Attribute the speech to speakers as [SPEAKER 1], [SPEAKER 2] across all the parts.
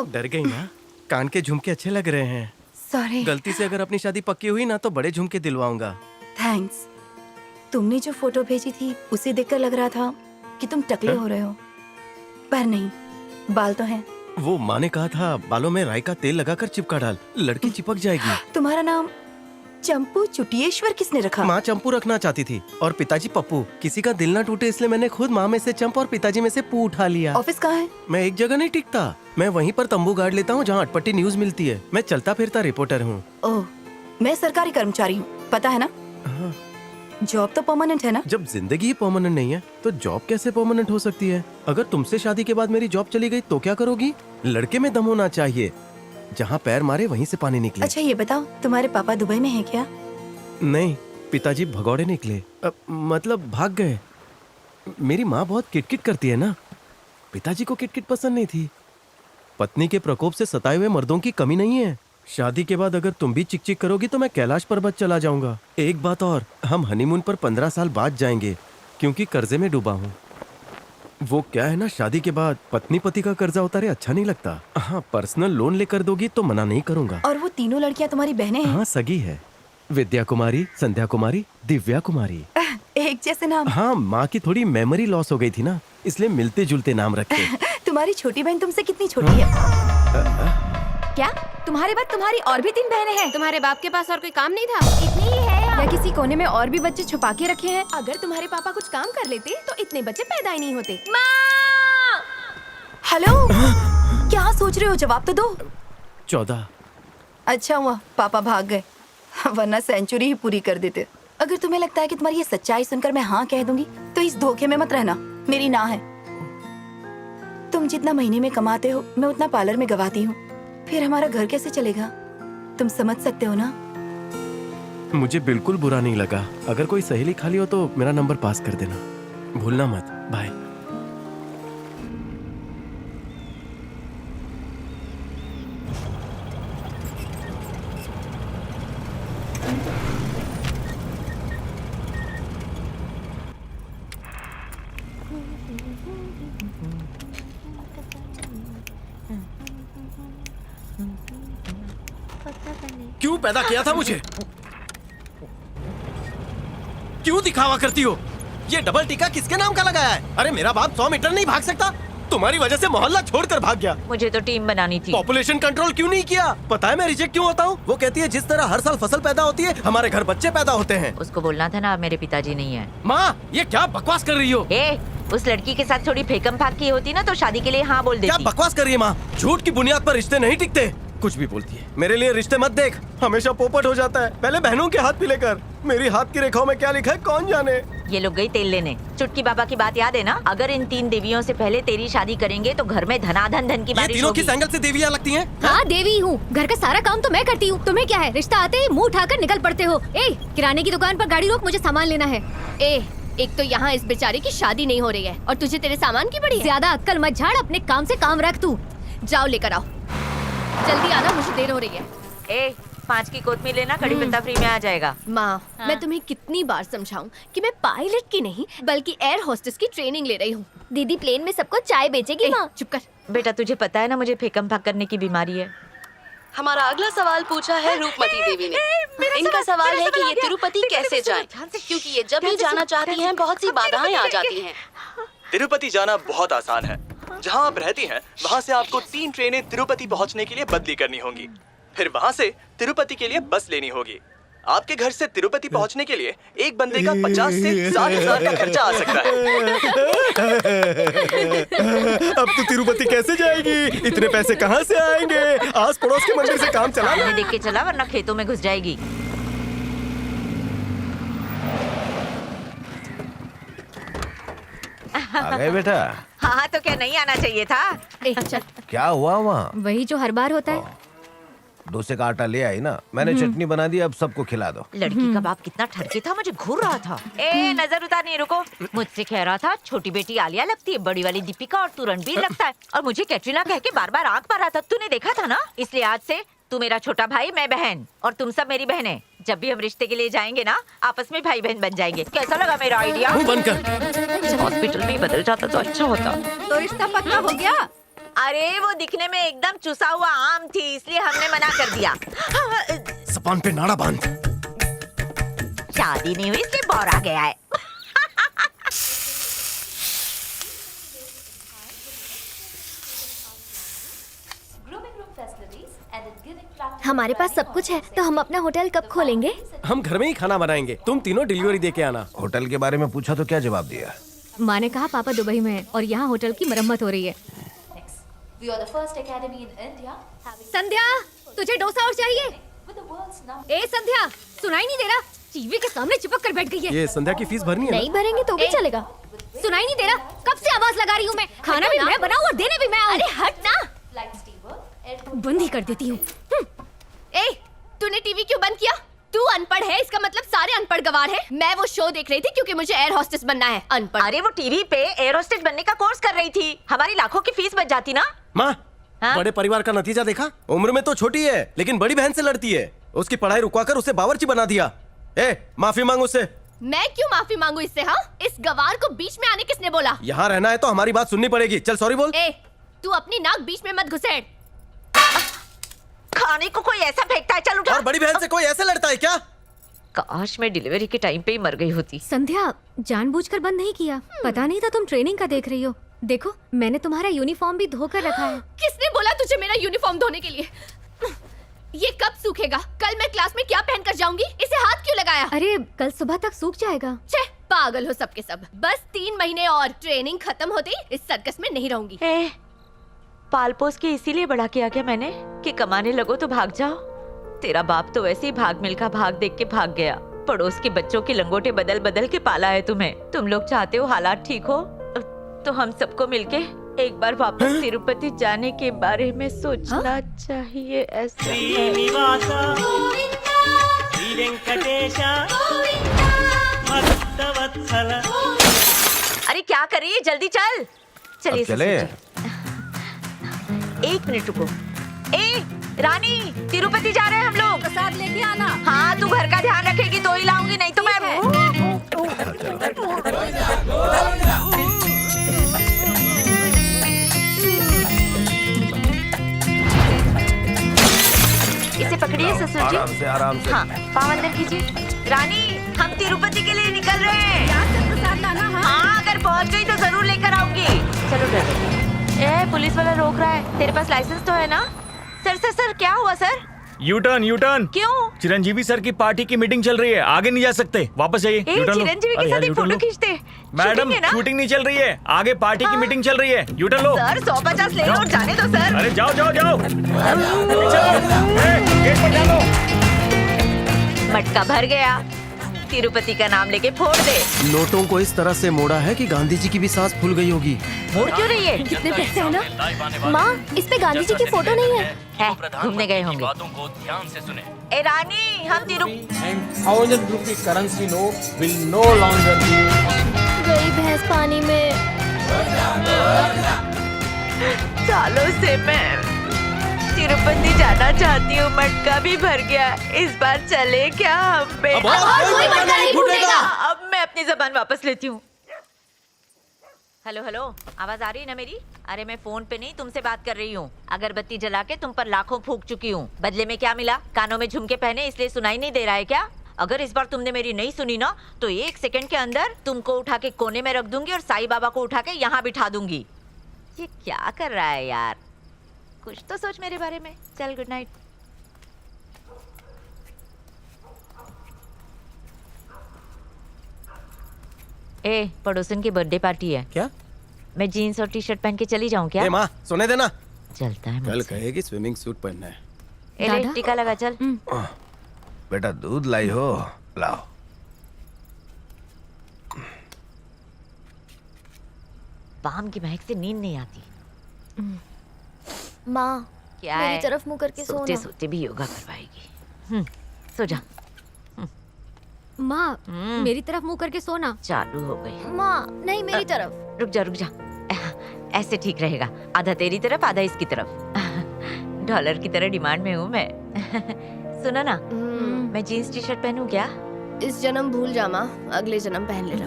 [SPEAKER 1] डर गई ना? कान के झुमके अच्छे लग रहे हैं।
[SPEAKER 2] सॉरी।
[SPEAKER 1] गलती से अगर अपनी शादी पक्की हुई ना तो बड़े झुमके दिलवाऊंगा।
[SPEAKER 2] थैंक्स। तुमने जो फोटो भेजी थी उसे देखकर लग रहा था कि तुम टकले हो रहे हो, पर नहीं, बाल तो हैं।
[SPEAKER 1] वो माँ ने कहा था बालों में राई का तेल लगाकर चिपका डाल, लड़की चिपक जाएगी।
[SPEAKER 2] तुम्हारा नाम चंपू चुटियेश्वर किसने रखा?
[SPEAKER 1] माँ चंपू रखना चाहती थी और पिताजी पप्पू। किसी का दिल ना टूटे इसलिए मैंने खुद माँ में से चंप और पिताजी में से पू उठा लिया।
[SPEAKER 2] ऑफिस कहाँ है?
[SPEAKER 1] मैं एक जगह नहीं टिकता, मैं वहीं पर तंबू गाड़ लेता हूँ जहाँ अटपटी न्यूज मिलती है। मैं चलता फिरता रिपोर्टर हूँ।
[SPEAKER 2] ओह, मैं सरकारी कर्मचारी हूँ, पता है ना?
[SPEAKER 1] हाँ।
[SPEAKER 2] जॉब तो परमानेंट है ना?
[SPEAKER 1] जब जिंदगी ही परमानेंट नहीं है तो जॉब कैसे परमानेंट हो सकती है? अगर तुमसे शादी के बाद मेरी जॉब चली गई तो क्या करोगी? लड़के में दम होना चाहिए, जहाँ पैर मारे वहीं से पानी निकले।
[SPEAKER 2] अच्छा ये बताओ, तुम्हारे पापा दुबई में हैं क्या?
[SPEAKER 1] नहीं, पिताजी भगौड़े निकले, मतलब भाग गए। मेरी माँ बहुत किटकिट करती है ना, पिताजी को किटकिट पसंद नहीं थी। पत्नी के प्रकोप से सताए हुए मर्दों की कमी नहीं है। शादी के बाद अगर तुम भी चिक चिक करोगी तो मैं कैलाश पर्वत चला जाऊंगा। एक बात और, हम हनीमून पर 15 साल बाद जाएंगे क्योंकि कर्जे में डूबा हूँ। वो क्या है ना, शादी के बाद पत्नी पति का कर्जा उतारे अच्छा नहीं लगता। हाँ, पर्सनल लोन लेकर दोगी तो मना नहीं करूंगा।
[SPEAKER 2] और वो तीनों लड़कियाँ तुम्हारी बहनें हैं?
[SPEAKER 1] हाँ, सगी है। विद्या कुमारी, संध्या कुमारी, दिव्या कुमारी।
[SPEAKER 2] एक जैसे नाम।
[SPEAKER 1] हाँ, माँ की थोड़ी मेमोरी लॉस हो गई थी ना, इसलिए मिलते जुलते नाम रखे।
[SPEAKER 2] तुम्हारी छोटी बहन तुमसे कितनी छोटी है?
[SPEAKER 3] क्या तुम्हारे बाद तुम्हारी और भी 3 बहनें हैं?
[SPEAKER 4] तुम्हारे बाप के पास और कोई काम नहीं था?
[SPEAKER 3] इतनी ही है या किसी कोने में और भी बच्चे छुपा के रखे हैं?
[SPEAKER 4] अगर तुम्हारे पापा कुछ काम कर लेते तो इतने बच्चे पैदा ही नहीं होते।
[SPEAKER 3] माँ!
[SPEAKER 2] हेलो, क्या सोच रहे हो? जवाब तो दो।
[SPEAKER 1] 14।
[SPEAKER 2] अच्छा हुआ पापा भाग गए, वरना सेंचुरी ही पूरी कर देते। अगर तुम्हें लगता है कि तुम्हारी ये सच्चाई सुनकर मैं हाँ कह दूंगी तो इस धोखे में मत रहना, मेरी ना है। तुम जितना महीने में कमाते हो मैं उतना पार्लर में गवाती हूँ, फिर हमारा घर कैसे चलेगा? तुम समझ सकते हो ना?
[SPEAKER 1] मुझे बिल्कुल बुरा नहीं लगा। अगर कोई सहेली खाली हो तो मेरा नंबर पास कर देना, भूलना मत। बाय। क्यों पैदा किया था मुझे? क्यों दिखावा करती हो? ये डबल टीका किसके नाम का लगाया है? अरे मेरा बाप 100 मीटर नहीं भाग सकता, तुम्हारी वजह से मोहल्ला छोड़कर भाग गया।
[SPEAKER 5] मुझे तो टीम बनानी थी।
[SPEAKER 1] पॉपुलेशन कंट्रोल क्यों नहीं किया? पता है मैं रिजेक्ट क्यों होता हूँ? वो कहती है जिस तरह हर साल फसल पैदा होती है हमारे घर बच्चे पैदा होते हैं।
[SPEAKER 5] उसको बोलना था ना मेरे पिताजी नहीं है।
[SPEAKER 1] माँ, ये क्या बकवास कर रही हो?
[SPEAKER 5] उस लड़की के साथ थोड़ी फेकम फाक की होती ना तो शादी के लिए हाँ बोल देती।
[SPEAKER 1] क्या बकवास कर रही है माँ? झूठ की बुनियाद पर रिश्ते नहीं टिकते। कुछ भी बोलती है। मेरे लिए रिश्ते मत देख, हमेशा पोपट हो जाता है। पहले बहनों के हाथ पीले कर। मेरी हाथ की रेखाओं में क्या लिखा है कौन जाने।
[SPEAKER 5] ये लोग गई तेल लेने। चुटकी बाबा की बात याद है ना? अगर इन 3 देवियों से पहले तेरी शादी करेंगे तो घर में धनाधन धन की बारिश
[SPEAKER 1] तीनों
[SPEAKER 5] होगी।
[SPEAKER 1] किस एंगल से देवियां लगती हैं?
[SPEAKER 3] हाँ देवी हूँ, घर का सारा काम तो मैं करती हूँ। तुम्हें क्या है, रिश्ता आते ही मुंह उठाकर निकल पड़ते हो। किराने की दुकान पर गाड़ी रोक, मुझे सामान लेना है।
[SPEAKER 4] एक तो यहाँ इस बेचारे की शादी नहीं हो रही है और तुझे तेरे सामान की पड़ी है।
[SPEAKER 3] ज्यादा अक्कल मत झाड़, अपने काम से काम रख। तू
[SPEAKER 4] जाओ लेकर आओ, जल्दी आना, मुझे देर हो रही है।
[SPEAKER 5] 5 की कोतमीर लेना, कड़ी पत्ता फ्री में आ जाएगा।
[SPEAKER 4] माँ, मैं तुम्हें कितनी बार समझाऊं कि मैं पायलट की नहीं बल्कि एयर होस्टेस की ट्रेनिंग ले रही हूँ।
[SPEAKER 3] दीदी प्लेन में सबको चाय बेचेगी। माँ
[SPEAKER 4] चुप कर।
[SPEAKER 5] बेटा तुझे पता है ना मुझे फेकम फाक करने की बीमारी है।
[SPEAKER 6] हमारा अगला सवाल पूछा है रूपमती देवी ने। इनका सवाल है कि ये तिरुपति कैसे जाएं? क्योंकि ये जब भी जाना चाहती हैं बहुत सी बाधाएं आ जाती हैं।
[SPEAKER 7] तिरुपति जाना बहुत आसान है। जहां आप रहती हैं वहां से आपको 3 ट्रेनें तिरुपति पहुंचने के लिए बदली करनी होंगी। फिर वहां से तिरुपति के लिए बस लेनी होगी। आपके घर से तिरुपति पहुंचने के लिए एक बंदे का 50 से 60 हजार का खर्चा आ सकता है।
[SPEAKER 1] अब तो तिरुपति कैसे जाएगी? इतने पैसे कहाँ से आएंगे? आस पड़ोस के मंदिर से काम चला।
[SPEAKER 5] सामने देख के चला वरना खेतों में घुस जाएगी।
[SPEAKER 8] आ गए बेटा?
[SPEAKER 5] हाँ तो क्या नहीं आना चाहिए था?
[SPEAKER 4] चल।
[SPEAKER 8] क्या हुआ वहाँ?
[SPEAKER 3] वही जो हर बार होता है।
[SPEAKER 8] डोसे का आटा ले आई ना, मैंने चटनी बना दी, अब सबको खिला दो।
[SPEAKER 5] लड़की का बाप कितना ठरके था, मुझे घूर रहा था। नजर उतारनी, रुको। मुझसे कह रहा था छोटी बेटी आलिया लगती है, बड़ी वाली दीपिका और तू रणबीर लगता है, और मुझे कैटरीना कह के बार बार आंख मारा था। तूने देखा था ना? इसलिए आज से तू मेरा छोटा भाई, मैं बहन, और तुम सब मेरी बहनें। जब भी हम रिश्ते के लिए जाएंगे ना, आपस में भाई बहन बन जाएंगे। कैसा लगा मेरा आइडिया?
[SPEAKER 1] मुंह बंद कर।
[SPEAKER 5] हॉस्पिटल में ही बदल जाता तो अच्छा होता।
[SPEAKER 2] तो रिश्ता पक्का हो गया?
[SPEAKER 5] अरे वो दिखने में एकदम चुसा हुआ आम थी, इसलिए हमने मना कर दिया।
[SPEAKER 1] सपान पे नाड़ा बांध।
[SPEAKER 5] शादी नहीं हुई इसलिए बौरा गया है।
[SPEAKER 3] हमारे पास सब कुछ है, तो हम अपना होटल कब खोलेंगे?
[SPEAKER 1] हम घर में ही खाना बनाएंगे, तुम तीनों डिलीवरी दे के आना।
[SPEAKER 8] होटल के बारे में पूछा तो क्या जवाब दिया?
[SPEAKER 3] माँ ने कहा पापा दुबई में है और यहाँ होटल की मरम्मत हो रही है। संध्या, तुझे डोसा और चाहिए? ए संध्या, सुनाई नहीं दे रहा? टीवी के सामने चिपक कर बैठ गई है।
[SPEAKER 1] ये संध्या की फीस भरनी है
[SPEAKER 3] नहीं भरेंगे तो भी चलेगा। सुनाई नहीं दे रहा? कब से आवाज लगा रही हूँ मैं? खाना भी मैं बनाऊँ और देने भी मैं आऊँ। अरे हट ना, बंद ही कर देती हूँ।
[SPEAKER 4] ए, तूने टीवी क्यों बंद किया? तू अनपढ़ है, इसका मतलब सारे अनपढ़ गवार हैं। मैं वो शो देख रही थी क्योंकि मुझे एयर होस्टेस बनना है। अनपढ़।
[SPEAKER 5] अरे वो टीवी पे एयर होस्टेस बनने का कोर्स कर रही थी, हमारी लाखों की फीस बच जाती ना।
[SPEAKER 1] माँ,
[SPEAKER 5] हाँ?
[SPEAKER 1] बड़े परिवार का नतीजा देखा? उम्र में तो छोटी है लेकिन बड़ी बहन से लड़ती है। उसकी पढ़ाई रुकवाकर उसे बावर्ची बना दिया। ए, माफी मांग उससे।
[SPEAKER 4] मैं क्यों माफी मांगू इससे? हाँ, इस गवार को बीच में आने किसने बोला?
[SPEAKER 1] यहाँ रहना है तो हमारी बात सुननी पड़ेगी। चल सॉरी बोल।
[SPEAKER 4] ए, तू अपनी नाक बीच में मत घुसेड़।
[SPEAKER 5] खाने को कोई ऐसा फेंकता है, चल उठा।
[SPEAKER 1] और बड़ी बहन से कोई ऐसे लड़ता है क्या?
[SPEAKER 5] काश मैं डिलीवरी के टाइम पे ही मर गई होती।
[SPEAKER 3] संध्या, जानबूझकर बंद नहीं किया। पता नहीं था तुम ट्रेनिंग का देख रही हो। देखो, मैंने तुम्हारा यूनिफॉर्म भी धोकर रखा है।
[SPEAKER 4] किसने बोला तुझे मेरा यूनिफॉर्म धोने के लिए? ये कब सूखेगा? कल मैं क्लास में क्या पहनकर जाऊंगी? इसे हाथ क्यों लगाया?
[SPEAKER 3] अरे कल सुबह तक सूख जाएगा।
[SPEAKER 4] छे, पागल हो सबके सब। बस 3 महीने और, ट्रेनिंग खत्म होते ही इस सर्कस में नहीं रहूंगी।
[SPEAKER 5] पाल पोस के इसीलिए बड़ा किया क्या मैंने कि कमाने लगो तो भाग जाओ। तेरा बाप तो वैसे ही भाग मिल्खा भाग देख के भाग गया। पड़ोस के बच्चों के लंगोटे बदल बदल के पाला है तुम्हें। तुम लोग चाहते हो हालात ठीक हो तो हम सबको मिलके एक बार वापस तिरुपति जाने के बारे में सोचना चाहिए। ऐसा अरे क्या कर रही है? जल्दी चल। चलिए
[SPEAKER 8] चले।
[SPEAKER 5] 1 मिनट रुको। ए रानी, तिरुपति जा रहे हैं हम लोग।
[SPEAKER 2] प्रसाद लेके आना।
[SPEAKER 5] हाँ, तू घर का ध्यान रखेगी तो ही लाऊंगी, नहीं तो मैं इसे पकड़िए ससुर जी।
[SPEAKER 8] आराम से आराम से।
[SPEAKER 5] हाँ, पाँव अंदर कीजिए। रानी, हम तिरुपति के लिए निकल रहे हैं।
[SPEAKER 2] यहाँ से प्रसाद लाना।
[SPEAKER 5] हाँ, अगर पहुँच गई तो जरूर लेकर आऊंगी। चलो ड्राइवर। ए, पुलिस वाला रोक रहा है। तेरे पास लाइसेंस तो है ना? सर सर सर, क्या हुआ सर?
[SPEAKER 9] U turn.
[SPEAKER 5] क्यों?
[SPEAKER 9] चिरंजीवी सर की पार्टी की मीटिंग चल रही है, आगे नहीं जा सकते, वापस जाइए।
[SPEAKER 5] ए, चिरंजीवी के साथ एक फोटो खींचते।
[SPEAKER 9] मैडम,
[SPEAKER 5] शूटिंग है ना?
[SPEAKER 9] शूटिंग नहीं चल रही है, आगे पार्टी की मीटिंग चल रही है। यू टर्न लो।
[SPEAKER 5] सर 150 ले लो और जाने दो सर।
[SPEAKER 9] अरे जाओ जाओ जाओ। पीछे आओ। गेट पर डालो।
[SPEAKER 5] मटका भर गया। तिरुपति का नाम लेके फोड़ दे।
[SPEAKER 1] नोटों को इस तरह से मोड़ा है कि गांधी जी की भी सांस फूल गई होगी।
[SPEAKER 5] मोड़ क्यों रही है?
[SPEAKER 3] कितने पैसे है ना? माँ, इस पे गांधी जी की फोटो नहीं है।
[SPEAKER 5] घूमने गए होंगे।
[SPEAKER 9] बातों को ध्यान से सुने।
[SPEAKER 5] ए रानी, हम
[SPEAKER 10] and 1000 rupee currency note will no longer be.
[SPEAKER 3] गई भैंस पानी में।
[SPEAKER 5] सालों से मैं तिरुपति जाना चाहती हूँ, मटका भी भर गया। इस बार चले क्या हम पे?
[SPEAKER 1] अब कोई मटका नहीं फूटेगा।
[SPEAKER 5] अब मैं अपनी जबान वापस लेती हूँ। हेलो हेलो, आवाज आ रही है ना मेरी? अरे मैं फोन पे नहीं, तुमसे बात कर रही हूँ। अगरबत्ती जला के तुम पर लाखों फूंक चुकी हूँ। बदले में क्या मिला? कानों में झुमके पहने इसलिए सुनाई नहीं दे रहा है क्या? अगर इस बार तुमने मेरी नहीं सुनी ना तो 1 सेकंड के अंदर तुमको उठा के कोने में रख दूंगी और साईं बाबा को उठा के यहाँ बिठा दूंगी। ये क्या कर रहा है यार? कुछ तो सोच मेरे बारे में। चल, गुड नाइट। ए, पड़ोसन की बर्थडे पार्टी है।
[SPEAKER 1] क्या?
[SPEAKER 5] मैं जीन्स और टी-शर्ट पहन के चली जाऊं क्या?
[SPEAKER 1] ए माँ, सोने देना।
[SPEAKER 5] चलता है
[SPEAKER 1] कल
[SPEAKER 5] मुझसे।
[SPEAKER 1] कहेगी स्विमिंग सूट पहनना है।
[SPEAKER 5] ए ले,
[SPEAKER 3] दादा?
[SPEAKER 5] टीका लगा चल।
[SPEAKER 8] बेटा दूध लाई हो, लाओ।
[SPEAKER 5] पाम की महक से नींद नहीं आती।
[SPEAKER 3] माँ,
[SPEAKER 5] क्या
[SPEAKER 3] मेरी
[SPEAKER 5] है?
[SPEAKER 3] तरफ मुंह करके
[SPEAKER 5] सोते
[SPEAKER 3] सोना।
[SPEAKER 5] सोते भी योगा करवाएगी। सो जा।
[SPEAKER 3] माँ, मेरी तरफ मुंह करके सोना।
[SPEAKER 5] चालू हो गई।
[SPEAKER 3] माँ, नहीं मेरी तरफ।
[SPEAKER 5] रुक जा रुक जा। ऐसे ठीक रहेगा। आधा तेरी तरफ, आधा इसकी तरफ। डॉलर की तरह डिमांड में हूँ मैं। सुनो ना, मैं जीन्स टी शर्ट पहनूं क्या?
[SPEAKER 4] इस जन्म भूल जा माँ, अगले जन्म पहन लेना।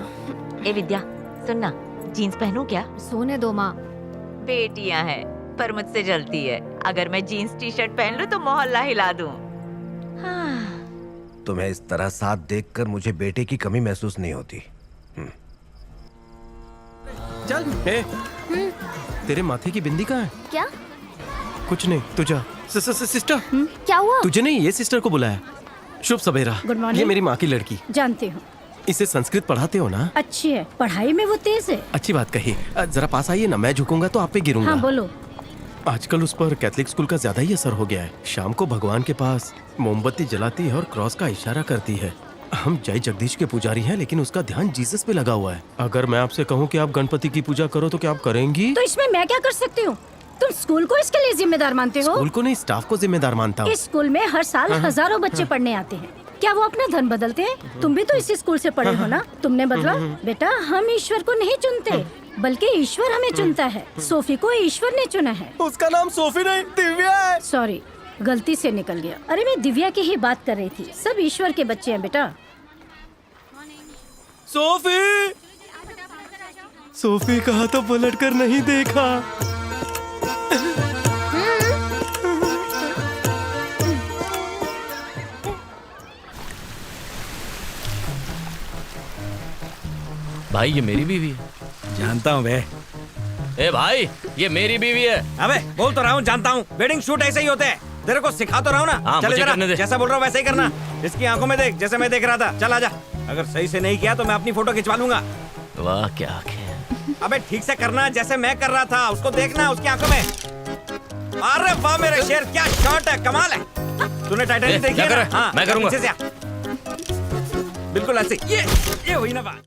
[SPEAKER 5] ए विद्या, सुनना, जीन्स पहनूं क्या?
[SPEAKER 3] सोने दो माँ।
[SPEAKER 5] बेटियां हैं, पर मुझसे जलती है। अगर मैं जीन्स टी शर्ट पहन लूं तो मोहल्ला हिला दूं। हाँ।
[SPEAKER 8] तुम्हें इस तरह साथ देखकर मुझे बेटे की कमी महसूस नहीं होती।
[SPEAKER 1] चल ए, तेरे माथे की बिंदी कहाँ है?
[SPEAKER 3] क्या?
[SPEAKER 1] कुछ नहीं, तू जा। सिस्टर,
[SPEAKER 3] क्या हुआ?
[SPEAKER 1] तुझे नहीं, ये सिस्टर को बुलाया। शुभ सवेरा।
[SPEAKER 11] Good morning.
[SPEAKER 1] ये मेरी माँ की लड़की।
[SPEAKER 11] जानती हूँ।
[SPEAKER 1] इसे संस्कृत पढ़ाते हो ना?
[SPEAKER 11] अच्छी है, पढ़ाई में वो तेज है।
[SPEAKER 1] अच्छी बात कही। जरा पास आइए ना, मैं झुकूंगा तो आप पे गिरूंगा।
[SPEAKER 11] हाँ बोलो।
[SPEAKER 1] आजकल उस पर कैथलिक स्कूल का ज्यादा ही असर हो गया है। शाम को भगवान के पास मोमबत्ती जलाती है और क्रॉस का इशारा करती है। हम जय जगदीश के पुजारी हैं, लेकिन उसका ध्यान जीसस पे लगा हुआ है। अगर मैं आपसे कहूँ कि आप गणपति की पूजा करो तो क्या आप करेंगी?
[SPEAKER 11] तो इसमें मैं क्या कर सकती हूँ? तुम स्कूल को इसके लिए जिम्मेदार मानते हो?
[SPEAKER 1] स्कूल को नहीं, स्टाफ को जिम्मेदार मानता हूँ।
[SPEAKER 11] इस स्कूल में हर साल हजारों बच्चे पढ़ने आते हैं। क्या वो अपना धन बदलते हैं? तुम भी तो इसी स्कूल से पढ़े हो ना? तुमने बदला? बेटा, हम ईश्वर को नहीं चुनते, बल्कि ईश्वर हमें चुनता है। सोफी को ईश्वर ने चुना है।
[SPEAKER 1] उसका नाम सोफी नहीं, दिव्या है।
[SPEAKER 11] सॉरी, गलती से निकल गया। अरे मैं दिव्या की ही बात कर रही थी। सब ईश्वर के बच्चे हैं बेटा।
[SPEAKER 1] सोफी, सोफी कहा तो पलट कर नहीं देखा।
[SPEAKER 9] भाई ये मेरी बीवी है।
[SPEAKER 12] जानता हूँ बे।
[SPEAKER 9] ए भाई, ये मेरी बीवी है।
[SPEAKER 12] अबे बोल तो रहा हूँ, जानता हूँ। वेडिंग शूट ऐसे ही होते हैं। तेरे को सिखा तो रहा हूँ ना।
[SPEAKER 9] हाँ,
[SPEAKER 12] चल
[SPEAKER 9] मुझे
[SPEAKER 12] जरा,
[SPEAKER 9] करने दे।
[SPEAKER 12] जैसा बोल रहा हूँ वैसे ही करना। इसकी आंखों में देख, जैसे मैं देख रहा था। चल आजा। अगर सही से नहीं किया तो मैं अपनी फोटो खिंचवा लूंगा।
[SPEAKER 9] वाह क्या आंखें।
[SPEAKER 12] अबे ठीक से करना, जैसे मैं कर रहा था। उसको देखना, उसकी आंखों में। अरे वाह मेरे शेर, क्या शॉट है, कमाल है। तूने टाइटैनिक देखी है ना? हाँ,
[SPEAKER 9] मैं करूंगा।
[SPEAKER 12] पीछे से आ। बिल्कुल ऐसे। ये हुई ना बात।